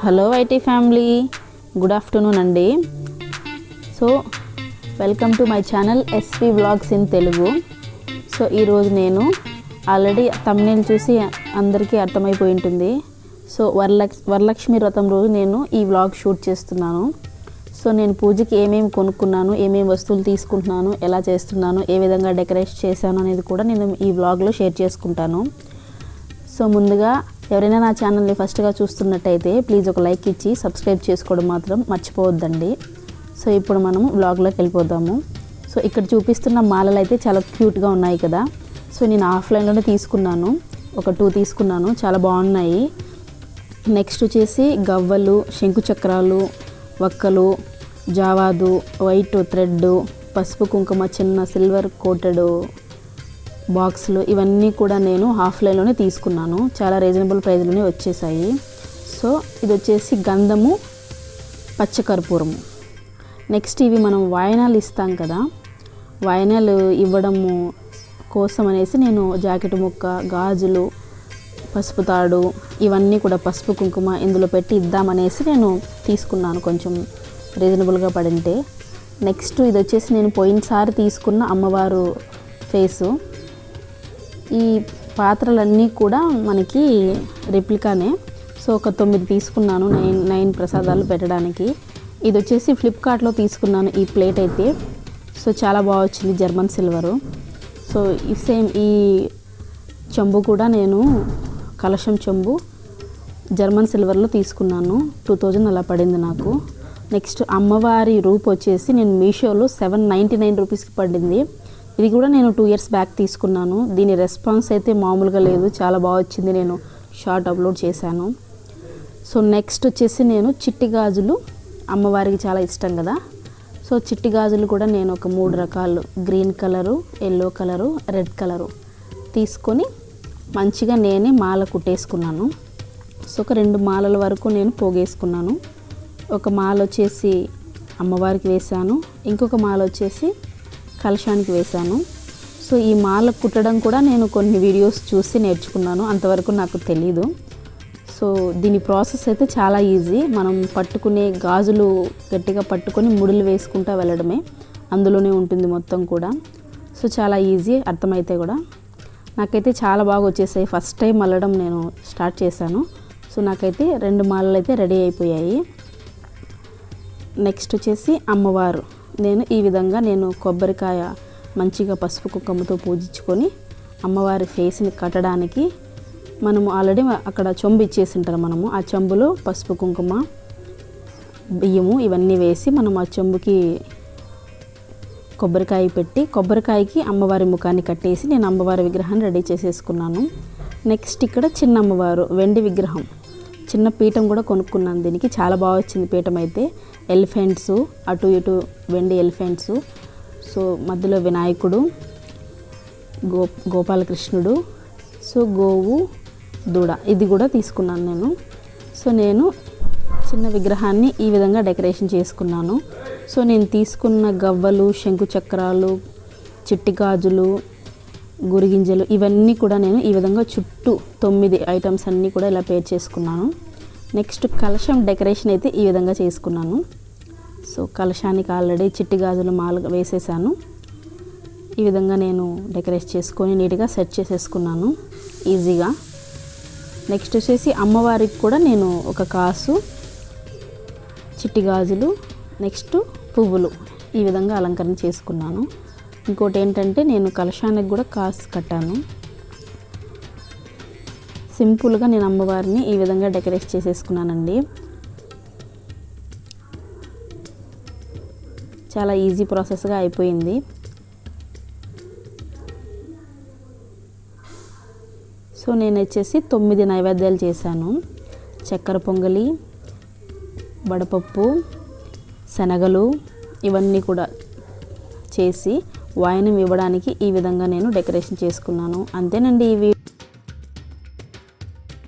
Hello IT family, good afternoon అండి. So welcome to my channel S V vlogs in Telugu. So ఈరోజు నేను already thumbnail చూసి అందరికీ అర్థమైపోయి ఉంటుంది. సో వరలక్ష్మి వ్రతం రోజు నేను ఈ వ్లాగ్ షూట్ చేస్తున్నాను. సో నేను పూజకి ఏమేమి కొనుక్కున్నాను, ఏమేమి వస్తువులు తీసుకుంటున్నాను, ఎలా చేస్తున్నాను, ఏ విధంగా డెకరేట్ చేశాను అనేది కూడా నేను ఈ వ్లాగ్లో షేర్ చేసుకుంటాను. సో ముందుగా ఎవరైనా నా ఛానల్ని ఫస్ట్గా చూస్తున్నట్టయితే ప్లీజ్ ఒక లైక్ ఇచ్చి సబ్స్క్రైబ్ చేసుకోవడం మాత్రం మర్చిపోవద్దండి. సో ఇప్పుడు మనం వ్లాగ్లోకి వెళ్ళిపోదాము. సో ఇక్కడ చూపిస్తున్న మాలలు అయితే చాలా క్యూట్గా ఉన్నాయి కదా. సో నేను ఆఫ్లైన్లోనే తీసుకున్నాను, ఒక 2 తీసుకున్నాను, చాలా బాగున్నాయి. నెక్స్ట్ వచ్చేసి గవ్వలు, శంకు చక్రాలు, వక్కలు, జావాదు, వైట్ థ్రెడ్, పసుపు కుంకుమ, చిన్న సిల్వర్ కోటెడ్ బాక్సులు, ఇవన్నీ కూడా నేను ఆఫ్లైన్లోనే తీసుకున్నాను. చాలా రీజనబుల్ ప్రైస్లోనే వచ్చేసాయి. సో ఇది వచ్చేసి గంధము, పచ్చకర్పూరము. నెక్స్ట్ ఇవి మనం వాయనాలు ఇస్తాం కదా, వాయనాలు ఇవ్వడము కోసం అనేసి నేను జాకెట్ ముక్క, గాజులు, పసుపు తాడు, ఇవన్నీ కూడా పసుపు కుంకుమ ఇందులో పెట్టి ఇద్దామనేసి నేను తీసుకున్నాను, కొంచెం రీజనబుల్గా పడింటే. నెక్స్ట్ ఇది వచ్చేసి నేను పోయినసారి తీసుకున్న అమ్మవారు ఫేసు. ఈ పాత్రలన్నీ కూడా మనకి రెప్లికానే. సో ఒక 9 తీసుకున్నాను, 9 ప్రసాదాలు పెట్టడానికి. ఇది వచ్చేసి ఫ్లిప్కార్ట్లో తీసుకున్నాను ఈ ప్లేట్ అయితే. సో చాలా బాగా వచ్చింది, జర్మన్ సిల్వరు. సో ఈ సేమ్ ఈ చెంబు కూడా నేను కలశం చెంబు జర్మన్ సిల్వర్లో తీసుకున్నాను. 2000 అలా పడింది నాకు. నెక్స్ట్ అమ్మవారి రూప్ వచ్చేసి నేను మీషోలో 799 రూపీస్కి పడింది. ఇది కూడా నేను 2 ఇయర్స్ బ్యాక్ తీసుకున్నాను. దీని రెస్పాన్స్ అయితే మామూలుగా లేదు, చాలా బాగా వచ్చింది. నేను షార్ట్ అప్లోడ్ చేశాను. సో నెక్స్ట్ వచ్చేసి నేను చిట్టి గాజులు, అమ్మవారికి చాలా ఇష్టం కదా. సో చిట్టి గాజులు కూడా నేను ఒక 3 రకాలు, green colour, yellow colour, red colour తీసుకొని మంచిగా నేనే మాల కుట్టేసుకున్నాను. సో ఒక 2 మాలల వరకు నేను పోగేసుకున్నాను. ఒక మాల వచ్చేసి అమ్మవారికి వేశాను, ఇంకొక మాల వచ్చేసి కలశానికి వేశాను. సో ఈ మాల కుట్టడం కూడా నేను కొన్ని వీడియోస్ చూసి నేర్చుకున్నాను, అంతవరకు నాకు తెలీదు. సో దీని ప్రాసెస్ అయితే చాలా ఈజీ. మనం పట్టుకునే గాజులు గట్టిగా పట్టుకొని ముడులు వేసుకుంటూ వెళ్ళడమే, అందులోనే ఉంటుంది మొత్తం కూడా. సో చాలా ఈజీ, అర్థమైతే కూడా. నాకైతే చాలా బాగా వచ్చేసాయి. ఫస్ట్ టైం అల్లడం నేను స్టార్ట్ చేశాను. సో నాకైతే 2 మాలలు అయితే రెడీ అయిపోయాయి. నెక్స్ట్ వచ్చేసి అమ్మవారు. నేను ఈ విధంగా కొబ్బరికాయ మంచిగా పసుపు కుంకుమతో పూజించుకొని అమ్మవారి ఫేస్ని కట్టడానికి మనము ఆల్రెడీ అక్కడ చెంబు ఇచ్చేసి ఉంటారు. మనము ఆ చెంబులో పసుపు కుంకుమ, బియ్యము ఇవన్నీ వేసి మనం ఆ చెంబుకి కొబ్బరికాయ పెట్టి, కొబ్బరికాయకి అమ్మవారి ముఖాన్ని కట్టేసి నేను అమ్మవారి విగ్రహాన్ని రెడీ చేసేసుకున్నాను. నెక్స్ట్ ఇక్కడ చిన్న అమ్మవారు వెండి విగ్రహం, చిన్న పీఠం కూడా కొనుక్కున్నాను. దీనికి చాలా బాగా వచ్చింది పీఠం అయితే. ఎలిఫెంట్స్, అటు ఇటు వెండి ఎలిఫెంట్స్. సో మధ్యలో వినాయకుడు, గోపాలకృష్ణుడు, సో గోవు, దూడ, ఇది కూడా తీసుకున్నాను నేను. సో నేను చిన్న విగ్రహాన్ని ఈ విధంగా డెకరేషన్ చేసుకున్నాను. సో నేను తీసుకున్న గవ్వలు, శంకు చక్రాలు, చిట్టి గాజులు, గురిగింజలు ఇవన్నీ కూడా నేను ఈ విధంగా చుట్టూ 9 ఐటమ్స్ అన్నీ కూడా ఇలా పేర్ చేసుకున్నాను. నెక్స్ట్ కలశం డెకరేషన్ అయితే ఈ విధంగా చేసుకున్నాను. సో కలశానికి ఆల్రెడీ చిట్టి గాజులు మాల వేసేసాను. ఈ విధంగా నేను డెకరేట్ చేసుకొని నీట్గా సెట్ చేసేసుకున్నాను ఈజీగా. నెక్స్ట్ వచ్చేసి అమ్మవారికి కూడా నేను ఒక కాసు, చిట్టి గాజులు, నెక్స్ట్ పువ్వులు ఈ విధంగా అలంకరణ చేసుకున్నాను. ఇంకోటి ఏంటంటే నేను కలశానికి కూడా కాసు కట్టాను. సింపుల్గా నేను అమ్మవారిని ఈ విధంగా డెకరేట్ చేసేసుకున్నానండి. చాలా ఈజీ ప్రాసెస్గా అయిపోయింది. సో నేను వచ్చేసి 9 నైవేద్యాలు చేశాను. చక్కెర పొంగలి, వడపప్పు, శనగలు ఇవన్నీ కూడా చేసి వాయనం ఇవ్వడానికి ఈ విధంగా నేను డెకరేషన్ చేసుకున్నాను. అంతేనండి. ఇవి